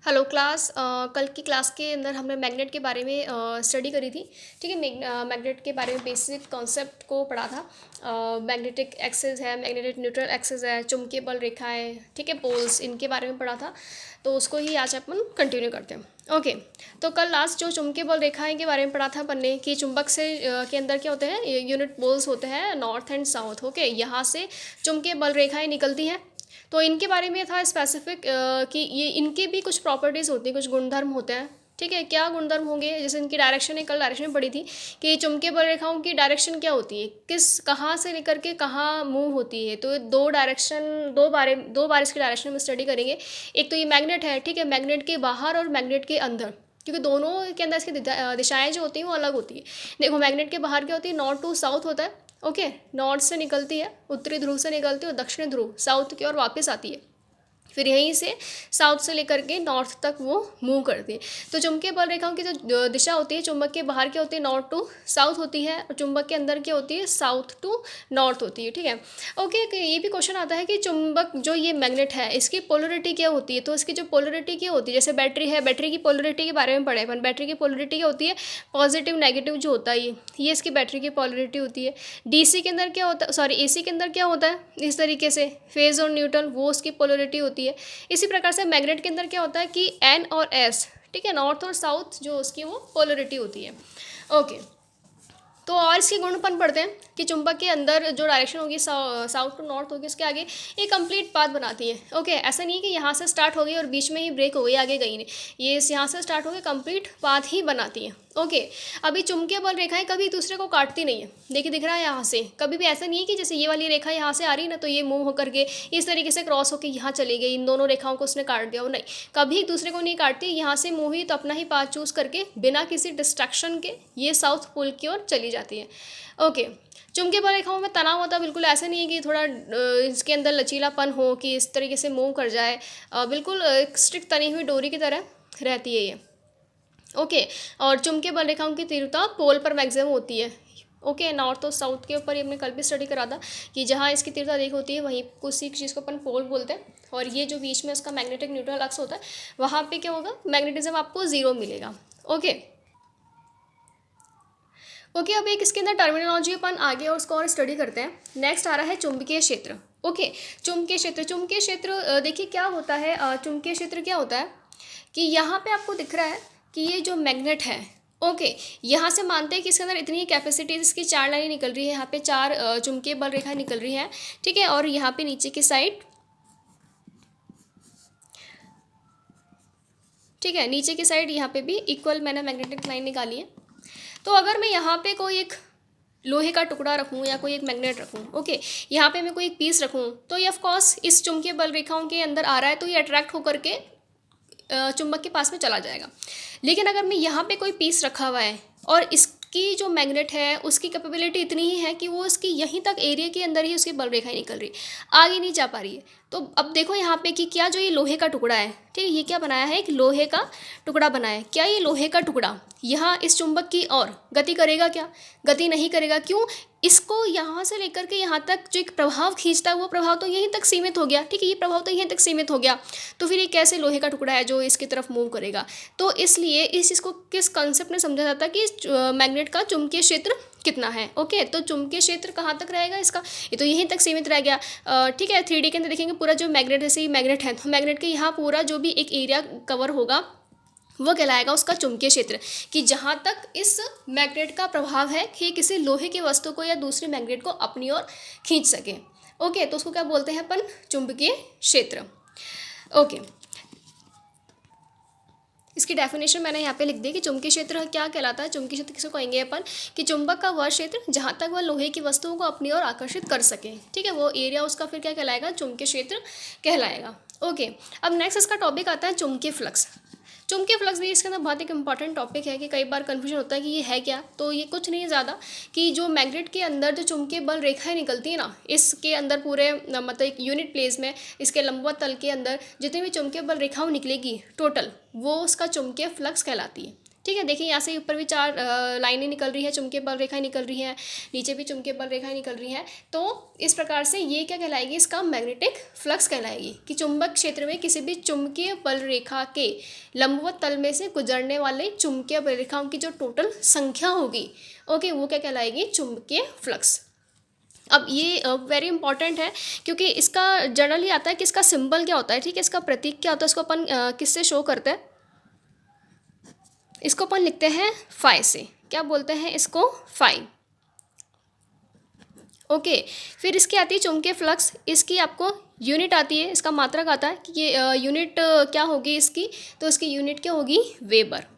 Hello class. कल की class के अंदर हमने मैग्नेट के बारे में स्टडी करी थी। ठीक है, मैग्नेट के बारे में बेसिक कॉन्सेप्ट को पढ़ा था। मैग्नेटिक एक्सिस है, मैग्नेटिक न्यूट्रल एक्सिस है, चुंबकीय बल रेखाएं, ठीक है, पोल्स, इनके बारे में पढ़ा था। तो उसको ही आज अपन कंटिन्यू करते हैं। ओके। तो कल लास्ट जो चुंबकीय बल रेखाएं के बारे में पढ़ा था अपन ने कि चुंबक से के अंदर क्या होते हैं, यूनिट पोल्स होते हैं नॉर्थ एंड साउथ। ओके, यहाँ से चुंबकीय बल रेखाएं निकलती हैं। तो इनके बारे में था स्पेसिफिक कि ये इनके भी कुछ प्रॉपर्टीज़ होती हैं, कुछ गुणधर्म होते हैं। ठीक है, क्या गुणधर्म होंगे, जैसे इनकी डायरेक्शन है, कल डायरेक्शन में पढ़ी थी कि चुंबकीय बल रेखाओं की डायरेक्शन क्या होती है, किस कहाँ से लेकर के कहाँ मूव होती है। तो दो बार इसकी डायरेक्शन में स्टडी करेंगे। एक तो ये मैग्नेट है, ठीक है, मैग्नेट के बाहर और मैग्नेट के अंदर, क्योंकि दोनों के अंदर इसकी दिशाएं जो होती हैं वो अलग होती है। देखो, मैग्नेट के बाहर क्या होती है, नॉर्थ टू साउथ होता है। ओके, नॉर्थ से निकलती है, उत्तरी ध्रुव से निकलती है, और दक्षिणी ध्रुव साउथ की ओर वापस आती है। फिर यहीं से साउथ से लेकर के नॉर्थ तक वो मूव करती है। तो चुंबकीय बल रेखाओं की जो दिशा होती है, चुंबक के बाहर क्या होती है, नॉर्थ टू साउथ होती है, और चुंबक के अंदर क्या होती है, साउथ टू नॉर्थ होती है। ठीक है। ओके, ये भी क्वेश्चन आता है कि चुंबक जो ये मैग्नेट है इसकी पोलरिटी क्या होती है। तो इसकी जो पोलरिटी क्या होती है, जैसे बैटरी है, बैटरी की पोलरिटी के बारे में पढ़े अपन। बैटरी की पोलरिटी क्या होती है, पॉजिटिव नेगेटिव जो होता है ये इसकी बैटरी की पोलरिटी होती है। डीसी के अंदर क्या होता है, सॉरी एसी के अंदर क्या होता है, इस तरीके से फेज और न्यूट्रल, वो उसकी पोलरिटी होती है। इसी प्रकार से मैग्नेट के अंदर क्या होता है कि एन और एस, ठीक है, नॉर्थ और साउथ जो उसकी वो पोलरिटी होती है। ओके। तो और इसके गुणपन पढ़ते हैं कि चुंबक के अंदर जो डायरेक्शन होगी साउथ टू नॉर्थ होगी, उसके आगे एक कंप्लीट पाथ बनाती है। ओके, ऐसा नहीं है कि यहाँ से स्टार्ट हो गई और बीच में ही ब्रेक हो गई, आगे गई नहीं, ये यहाँ से स्टार्ट हो गई, कंप्लीट पाथ ही बनाती है। ओके। अभी चुंबकीय बल रेखाएं कभी एक दूसरे को काटती नहीं है। देखिए, दिख रहा है यहाँ से, कभी भी ऐसा नहीं है कि जैसे ये वाली रेखा यहाँ से आ रही है ना, तो ये मूव होकर के इस तरीके से क्रॉस होकर यहाँ चली गई, इन दोनों रेखाओं को उसने काट दिया। वो नहीं, कभी एक दूसरे को नहीं काटती। यहाँ से मूव हुई तो अपना ही पाथ चूज करके बिना किसी डिस्ट्रैक्शन के ये साउथ पोल की ओर चली जाती है। ओके। चुंबकीय बल रेखाओं में तनाव होता है, बिल्कुल ऐसा नहीं है कि थोड़ा इसके अंदर लचीलापन हो कि इस तरीके से मूव कर जाए। बिल्कुल एक स्ट्रिक्ट तनी हुई डोरी की तरह रहती है ये। ओके। और चुंबकीय बल रेखाओं की तीव्रता पोल पर मैक्सिमम होती है। ओके, नॉर्थ और साउथ के ऊपर ये हमने कल भी स्टडी करा था कि जहाँ इसकी तीव्रता अधिक होती है वहीं उसी चीज़ को अपन पोल बोलते हैं। और ये जो बीच में उसका मैग्नेटिक न्यूट्रल अक्स होता है, वहाँ पे क्या होगा, मैग्नेटिज्म आपको जीरो मिलेगा। ओके। ओके, अब एक इसके अंदर टर्मिनोलॉजी अपन आगे और उसको और स्टडी करते हैं। नेक्स्ट आ रहा है चुंबकीय क्षेत्र। ओके, चुंबकीय क्षेत्र देखिए क्या होता है, चुंबकीय क्षेत्र क्या होता है कि यहाँ पे आपको दिख रहा है कि ये जो मैग्नेट है, ओके, यहाँ से मानते हैं कि इसके अंदर इतनी कैपेसिटी, इसकी 4 लाइनें निकल रही है, यहाँ पे 4 चुंबकीय बल रेखा निकल रही है। ठीक है, और यहाँ पे नीचे की साइड, ठीक है, नीचे की साइड यहाँ पे भी इक्वल मैंने मैग्नेटिक लाइन निकाली है। तो अगर मैं यहाँ पे कोई एक लोहे का टुकड़ा रखूँ या कोई एक मैग्नेट रखूँ, ओके, यहाँ पे मैं कोई एक पीस रखूँ, तो ये ऑफकोर्स इस चुंबकीय बल रेखाओं के अंदर आ रहा है, तो ये अट्रैक्ट होकर के चुंबक के पास में चला जाएगा। लेकिन अगर मैं यहाँ पे कोई पीस रखा हुआ है और इसकी जो मैग्नेट है उसकी कैपेबिलिटी इतनी ही है कि वो इसकी यहीं तक एरिया के अंदर ही उसकी बल रेखाएं निकल रही, आगे नहीं जा पा रही है। तो अब देखो यहाँ पे कि क्या जो ये लोहे का टुकड़ा है, ठीक है, ये क्या बनाया है, एक लोहे का टुकड़ा बनाया है। क्या ये लोहे का टुकड़ा यहाँ इस चुंबक की ओर गति करेगा? क्या गति नहीं करेगा। क्यों? इसको यहाँ से लेकर के यहाँ तक जो एक प्रभाव खींचता है वो प्रभाव तो यहीं तक सीमित हो गया। ठीक है, ये प्रभाव तो यहीं तक सीमित हो गया, तो फिर ये कैसे लोहे का टुकड़ा है जो इसकी तरफ मूव करेगा। तो इसलिए इस चीज़ को किस कंसेप्ट में समझा जाता है कि मैग्नेट का चुंबकीय क्षेत्र कितना है। ओके, तो चुंबकीय क्षेत्र कहाँ तक रहेगा इसका, ये तो यहीं तक सीमित रह गया। ठीक है, 3D के अंदर देखेंगे पूरा जो मैग्नेट, जैसे मैग्नेट है तो मैग्नेट के यहाँ पूरा जो भी एक एरिया कवर होगा वो कहलाएगा उसका चुंबकीय क्षेत्र, कि जहाँ तक इस मैग्नेट का प्रभाव है कि किसी लोहे की वस्तु को या दूसरी मैग्नेट को अपनी ओर खींच सके। ओके, तो उसको क्या बोलते हैं अपन, चुंबकीय क्षेत्र। ओके, इसकी डेफिनेशन मैंने यहाँ पे लिख दी कि चुंबकीय क्षेत्र क्या कहलाता है। चुंबकीय क्षेत्र किसको कहेंगे अपन, कि चुंबक का वह क्षेत्र जहाँ तक वह लोहे की वस्तुओं को अपनी ओर आकर्षित कर सके। ठीक है, वो एरिया उसका फिर क्या कहलाएगा, चुंबकीय क्षेत्र कहलाएगा। ओके, अब नेक्स्ट इसका टॉपिक आता है चुंबकीय फ्लक्स। चुंबकीय फ्लक्स भी इसके अंदर बहुत एक इंपॉर्टेंट टॉपिक है कि कई बार कन्फ्यूजन होता है कि ये है क्या। तो ये कुछ नहीं ज़्यादा कि जो मैग्नेट के अंदर जो चुंबकीय बल रेखाएं निकलती है ना, इसके अंदर पूरे मतलब एक यूनिट प्लेस में इसके लंबवत तल के अंदर जितनी भी चुंबकीय बल रेखाएं निकलेगी टोटल, वो उसका चुंबकीय फ्लक्स कहलाती है। ठीक है, देखिए यहाँ से ऊपर भी 4 लाइनें निकल रही है, चुंबकीय बल रेखाएं निकल रही हैं, नीचे भी चुंबकीय बल रेखाएं निकल रही हैं। तो इस प्रकार से ये क्या कहलाएगी, इसका मैग्नेटिक फ्लक्स कहलाएगी कि चुंबक क्षेत्र में किसी भी चुंबकीय बल रेखा के लंबवत तल में से गुजरने वाले चुंबकीय बल रेखाओं की जो टोटल संख्या होगी, ओके, वो क्या कहलाएगी, चुंबकीय फ्लक्स। अब ये वेरी इंपॉर्टेंट है क्योंकि इसका जनरली आता है कि इसका सिंबल क्या होता है, ठीक है, इसका प्रतीक क्या होता है, इसको अपन किससे शो करते हैं, इसको अपन लिखते हैं फाई से। क्या बोलते हैं इसको, फाई। ओके, फिर इसकी आती है चुंबकीय फ्लक्स, इसकी आपको यूनिट आती है, इसका मात्रक आता है कि ये यूनिट क्या होगी इसकी, तो इसकी यूनिट क्या होगी, weber.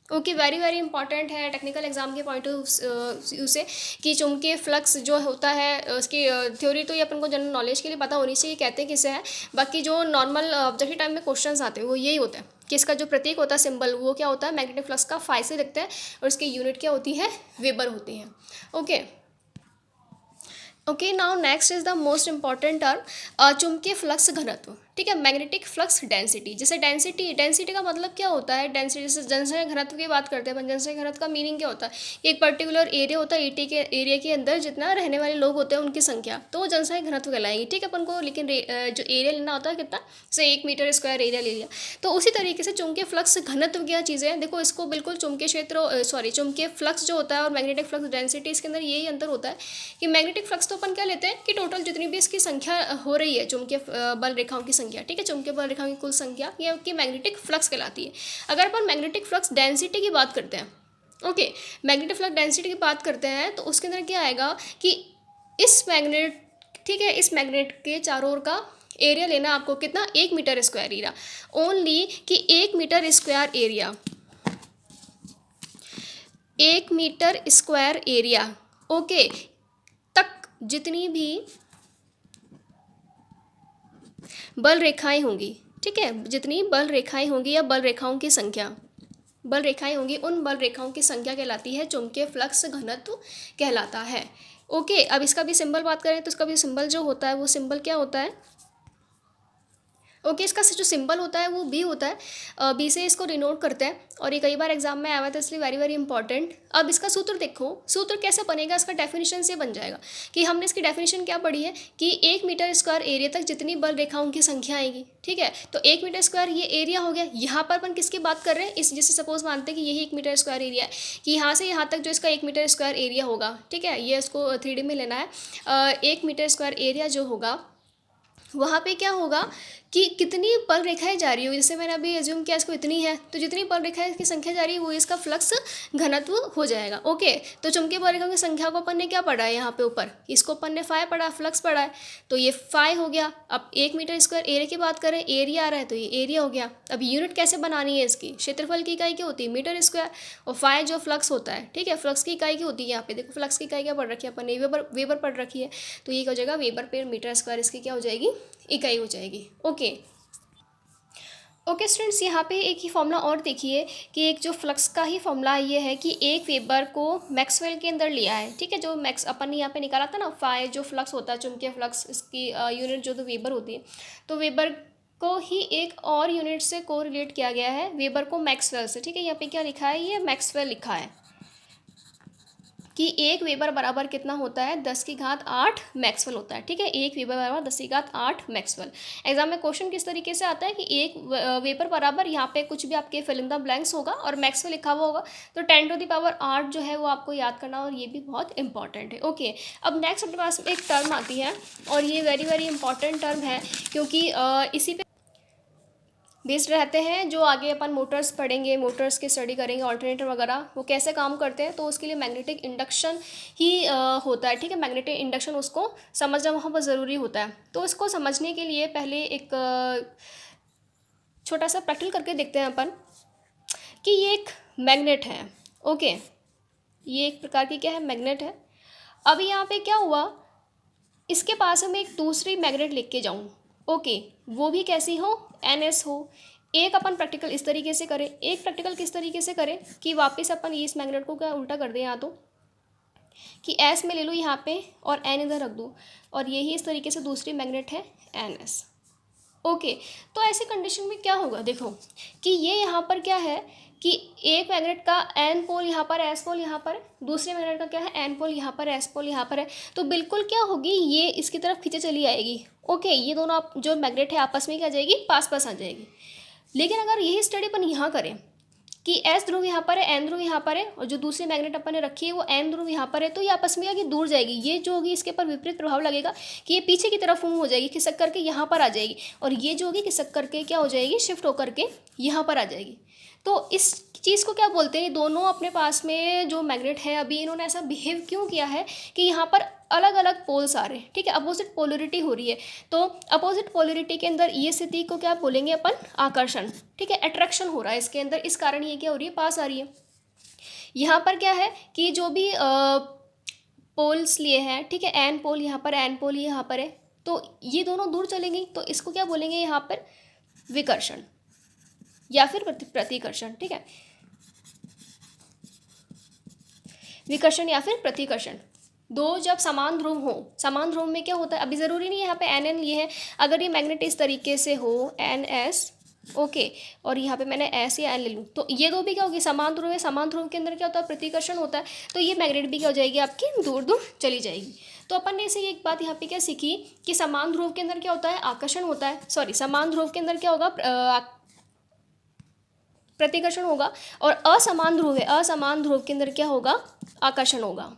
Okay, very very important है टेक्निकल एग्जाम के पॉइंट ऑफ व्यू से कि चुंबकीय फ्लक्स जो होता है उसकी थ्योरी तो ये अपन को जनरल नॉलेज के लिए पता होनी चाहिए, कहते हैं किसे है। बाकी जो नॉर्मल ऑब्जेक्टिव टाइम में क्वेश्चंस आते हैं वो यही होता है कि इसका जो प्रतीक होता है, सिंबल, वो क्या होता है, मैग्नेटिक फ्लक्स का फाई से लिखते हैं और इसकी यूनिट क्या होती है, वेबर होती है। Okay okay, now next is the most important term, चुंबकीय फ्लक्स घनत्व। ठीक है, मैग्नेटिक फ्लक्स डेंसिटी। जैसे डेंसिटी का मतलब क्या होता है, डेंसिटी जैसे जनसंख्या घनत्व की बात करते हैं अपन, जनसंख्या घनत्व का मीनिंग क्या होता है कि एक पर्टिकुलर एरिया होता है, एरिया के अंदर जितना रहने वाले लोग होते हैं उनकी संख्या, तो वो जनसंख्या घनत्व कहलाएगी। ठीक है, अपन को लेकिन जो एरिया लेना होता है कितना, जैसे 1 मीटर स्क्वायर एरिया ले लिया, तो उसी तरीके से चुंबकीय फ्लक्स घनत्व क्या चीज़ें हैं, देखो इसको बिल्कुल चुंबकीय क्षेत्र चुंबकीय फ्लक्स जो होता है और मैग्नेटिक फ्लक्स डेंसिटी, इसके अंदर यही अंतर होता है कि मैग्नेटिक फ्लक्स तो अपन क्या लेते हैं कि टोटल जितनी भी इसकी संख्या हो रही है, चुंबकीय बल रेखाओं की संख्या, ठीक है, चुंबकीय बल रेखाओं की कुल संख्या, ये आपकी मैग्नेटिक फ्लक्स कहलाती है। अगर अपन मैग्नेटिक फ्लक्स डेंसिटी की बात करते हैं, ओके, मैग्नेटिक फ्लक्स डेंसिटी की बात करते हैं, तो उसके अंदर क्या आएगा कि इस मैग्नेट, ठीक है, इस मैग्नेट के चारों ओर का एरिया लेना आपको कितना, 1 मीटर स्क्वायर एरिया, ओनली कि 1 meter square area, 1 meter square area, okay, तक जितनी भी बल रेखाएं होंगी, ठीक है, जितनी बल रेखाएं होंगी या बल रेखाओं की संख्या, बल रेखाएं होंगी, उन बल रेखाओं की संख्या कहलाती है चुंबकीय फ्लक्स घनत्व कहलाता है। ओके, अब इसका भी सिंबल बात करें तो इसका भी सिंबल जो होता है वो सिंबल क्या होता है, ओके, इसका जो सिंबल होता है वो बी होता है, बी से इसको डिनोट करते हैं और ये कई बार एग्जाम में आया हुआ था, इसलिए वेरी वेरी इंपॉर्टेंट। अब इसका सूत्र देखो, सूत्र कैसे बनेगा, इसका डेफिनेशन से बन जाएगा कि हमने इसकी डेफिनेशन क्या पढ़ी है कि 1 मीटर स्क्वायर एरिया तक जितनी बल रेखाओं की संख्या आएगी, ठीक है, तो 1 मीटर स्क्वायर ये एरिया हो गया। यहाँ पर अपन किसकी बात कर रहे हैं, इस जैसे सपोज मानते हैं कि यही 1 मीटर स्क्वायर एरिया है, कि यहाँ से यहाँ तक जो इसका 1 मीटर स्क्वायर एरिया होगा, ठीक है, ये इसको 3D में लेना है, 1 मीटर स्क्वायर एरिया जो होगा वहाँ पे क्या होगा कि कितनी बल रेखाएं जा रही होगी, जैसे मैंने अभी एज्यूम किया इसको इतनी है, तो जितनी बल रेखाएं की संख्या जा रही है वो इसका फ्लक्स घनत्व हो जाएगा। ओके, तो चुंबकीय बल रेखाओं की संख्या को अपन ने क्या पढ़ा है यहाँ पे ऊपर, इसको अपन ने फाई पढ़ा, फ्लक्स पढ़ा है, तो ये फाई हो गया। अब 1 मीटर स्क्वायर एरिया की बात करें, एरिया आ रहा है तो ये एरिया हो गया। अब यूनिट कैसे बनानी है इसकी, क्षेत्रफल की इकाई क्या होती है, मीटर स्क्वायर, और फाई जो फ्लक्स होता है, ठीक है, फ्लक्स की इकाई क्या होती है, यहाँ पे देखो फ्लक्स की इकाई क्या पढ़ रखी है अपन ने, वेबर पढ़ रखी है, तो ये क्या हो जाएगा, वेबर पर मीटर स्क्वायर इसकी क्या हो जाएगी, इकाई हो जाएगी। ओके ओके स्टूडेंट्स, यहाँ पे एक ही फॉर्मूला और देखिए कि एक जो फ्लक्स का ही फॉर्मूला ये है कि एक वेबर को मैक्सवेल के अंदर लिया है, ठीक है, जो मैक्स अपन ने यहाँ पे निकाला था ना, फाई जो फ्लक्स होता है चुंबकीय फ्लक्स, इसकी यूनिट जो तो वेबर होती है, तो वेबर को ही एक और यूनिट से को रिलेट किया गया है, वेबर को मैक्सवेल से, ठीक है, यहाँ पे क्या लिखा है, ये मैक्सवेल लिखा है कि 1 वेबर बराबर कितना होता है, 10⁸ मैक्सवेल होता है, ठीक है, 1 वेबर बराबर 10⁸ मैक्सवेल। एग्जाम में क्वेश्चन किस तरीके से आता है कि 1 वेबर बराबर, यहाँ पे कुछ भी आपके फिल इन द ब्लैंक्स होगा और मैक्सवेल लिखा हुआ होगा, तो 10⁸ जो है वो आपको याद करना, और ये भी बहुत इंपॉर्टेंट है। ओके, अब नेक्स्ट अपने पास एक टर्म आती है और ये वेरी वेरी इंपॉर्टेंट टर्म है क्योंकि इसी पे बेस्ड रहते हैं, जो आगे अपन मोटर्स पढ़ेंगे, मोटर्स की स्टडी करेंगे, ऑल्टरनेटर वगैरह वो कैसे काम करते हैं, तो उसके लिए मैग्नेटिक इंडक्शन ही होता है, ठीक है, मैग्नेटिक इंडक्शन उसको समझना वहाँ पर ज़रूरी होता है। तो इसको समझने के लिए पहले एक छोटा सा प्रैक्टिकल करके देखते हैं अपन कि ये एक मैग्नेट है। ओके, ये एक प्रकार की क्या है, मैग्नेट है। अभी यहाँ पे क्या हुआ, इसके पास में एक दूसरी मैग्नेट लेके जाऊँ, ओके, वो भी कैसी हो, NS हो। एक अपन प्रैक्टिकल इस तरीके से करें, एक प्रैक्टिकल किस तरीके से करें कि वापस अपन इस मैग्नेट को क्या उल्टा कर दें, यहाँ तो कि S में ले लूँ यहाँ पे और N इधर रख दूँ, और यही इस तरीके से दूसरी मैग्नेट है NS। ओके, तो ऐसी कंडीशन में क्या होगा, देखो कि ये यहाँ पर क्या है कि एक मैग्नेट का एन पोल यहाँ पर, एस पोल यहाँ पर है, दूसरे मैग्नेट का क्या है, एन पोल यहाँ पर, एस पोल यहाँ पर है। तो बिल्कुल क्या होगी, ये इसकी तरफ खींचे चली आएगी। ओके, ये दोनों आप जो मैग्नेट है आपस में क्या आ जाएगी, पास पास आ जाएगी। लेकिन अगर यही स्टडी अपन यहाँ करें कि एस ध्रुव यहाँ पर है, एन ध्रुव यहाँ पर है, और जो दूसरी मैग्नेट अपन ने रखी है वो एन ध्रुव यहाँ पर है, तो ये आपस में आगे दूर जाएगी। ये जो होगी इसके ऊपर विपरीत प्रभाव लगेगा कि ये पीछे की तरफ मूव हो जाएगी, खिसक करके यहाँ पर आ जाएगी, और ये जो होगी खिसक करके क्या हो जाएगी, शिफ्ट होकर के यहाँ पर आ जाएगी। तो इस चीज़ को क्या बोलते हैं, दोनों अपने पास में जो मैग्नेट है अभी इन्होंने ऐसा बिहेव क्यों किया है कि यहाँ पर अलग अलग पोल्स आ रहे हैं, ठीक है, अपोजिट पोलरिटी हो रही है। तो अपोजिट पोलरिटी के अंदर ये स्थिति को क्या बोलेंगे अपन, आकर्षण, ठीक है, अट्रैक्शन हो रहा है इसके अंदर, इस कारण ये क्या हो रही है, पास आ रही है। यहाँ पर क्या है कि जो भी पोल्स लिए हैं, ठीक है, एन पोल यहाँ पर, एन पोल यहाँ पर है, तो ये दोनों दूर चलेंगी, तो इसको क्या बोलेंगे यहाँ पर, विकर्षण या फिर प्रतिकर्षण, ठीक है, विकर्षण या फिर प्रतिकर्षण। दो जब समान ध्रुव हो, समान ध्रुव में क्या होता है, अभी ज़रूरी नहीं है यहाँ पे एन एन लिए है, अगर ये मैग्नेट इस तरीके से हो एन एस, ओके, और यहाँ पे मैंने एस या एन ले लूँ, तो ये दो भी क्या होगी, समान ध्रुव है, समान ध्रुव के अंदर क्या होता है, प्रतिकर्षण होता है, तो ये मैग्नेट भी क्या हो जाएगी आपकी, दूर दूर चली जाएगी। तो अपन ने इसे एक बात यहाँ पे क्या सीखी कि समान ध्रुव के अंदर क्या होता है, आकर्षण होता है, सॉरी, समान ध्रुव के अंदर क्या होगा, प्रतिकर्षण होगा, और असमान ध्रुव है, असमान ध्रुव के अंदर क्या होगा, आकर्षण होगा।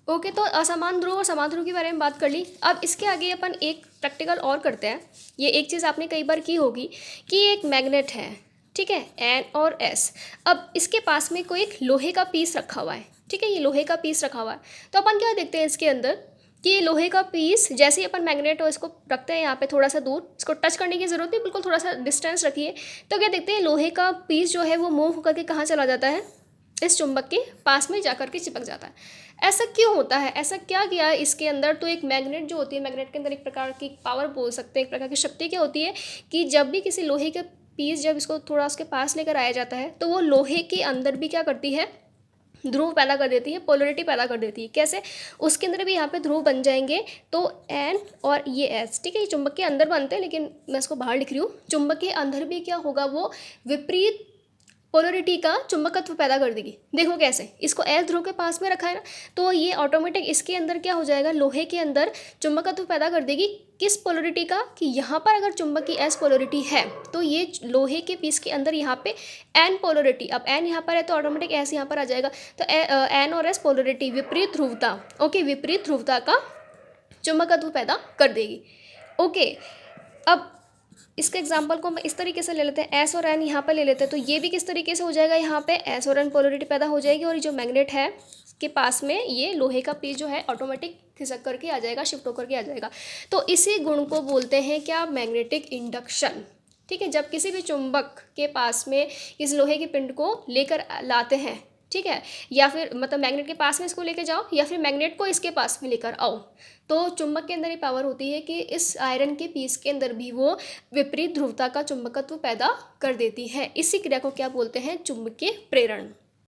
ओके, तो असमान ध्रुव और समान ध्रुव के बारे में बात कर ली। अब इसके आगे अपन एक प्रैक्टिकल और करते हैं। ये एक चीज़ आपने कई बार की होगी कि एक मैग्नेट है, ठीक है, एन और एस। अब इसके पास में कोई एक लोहे का पीस रखा हुआ है, ठीक है, ये लोहे का पीस रखा हुआ है। तो अपन क्या देखते हैं इसके अंदर कि ये लोहे का पीस, जैसे ही अपन मैग्नेट और इसको रखते हैं यहाँ पे थोड़ा सा दूर, इसको टच करने की ज़रूरत नहीं, बिल्कुल थोड़ा सा डिस्टेंस रखिए, तो क्या देखते हैं लोहे का पीस जो है वो मूव होकर के कहाँ चला जाता है, इस चुंबक के पास में जाकर के चिपक जाता है। ऐसा क्यों होता है, ऐसा क्या किया है इसके अंदर, तो एक मैग्नेट जो होती है, मैग्नेट के अंदर एक प्रकार की पावर बोल सकते हैं, एक प्रकार की शक्ति क्या होती है कि जब भी किसी लोहे के पीस, जब इसको थोड़ा उसके पास लेकर आया जाता है, तो वो लोहे के अंदर भी क्या करती है, ध्रुव पैदा कर देती है, पोलरिटी पैदा कर देती है। कैसे, उसके अंदर भी यहाँ पे ध्रुव बन जाएंगे, तो एन और ये एस, ठीक है, ये चुंबक के अंदर बनते हैं, लेकिन मैं इसको बाहर लिख रही हूँ, चुंबक के अंदर भी क्या होगा, वो विपरीत पोलरिटी का चुंबकत्व पैदा कर देगी। देखो कैसे, इसको एस ध्रुव के पास में रखा है ना, तो ये ऑटोमेटिक इसके अंदर क्या हो जाएगा, लोहे के अंदर चुंबकत्व पैदा कर देगी, किस पोलरिटी का, कि यहाँ पर अगर चुंबक की एस पोलरिटी है, तो ये लोहे के पीस के अंदर यहाँ पे एन पोलरिटी, अब एन यहाँ पर है तो ऑटोमेटिक एस यहाँ पर आ जाएगा, तो एन और एस पोलरिटी, विपरीत ध्रुवता, ओके, विपरीत ध्रुवता का चुंबकत्व पैदा कर देगी। ओके, अब इसके एग्जाम्पल को हम इस तरीके से ले लेते हैं, एस और एन यहाँ पर ले लेते हैं, तो ये भी किस तरीके से हो जाएगा, यहाँ पे एस और एन पोलरिटी पैदा हो जाएगी, और ये जो मैग्नेट है के पास में ये लोहे का पीस जो है ऑटोमेटिक खिसक करके आ जाएगा, शिफ्ट होकर के आ जाएगा। तो इसी गुण को बोलते हैं क्या, मैग्नेटिक इंडक्शन, ठीक है। जब किसी भी चुंबक के पास में इस लोहे के पिंड को लेकर लाते हैं, ठीक है, या फिर मतलब मैग्नेट के पास में इसको लेकर जाओ, या फिर मैग्नेट को इसके पास में लेकर आओ, तो चुंबक के अंदर ये पावर होती है कि इस आयरन के पीस के अंदर भी वो विपरीत ध्रुवता का चुंबकत्व पैदा कर देती है। इसी क्रिया को क्या बोलते हैं, चुंबकीय प्रेरण।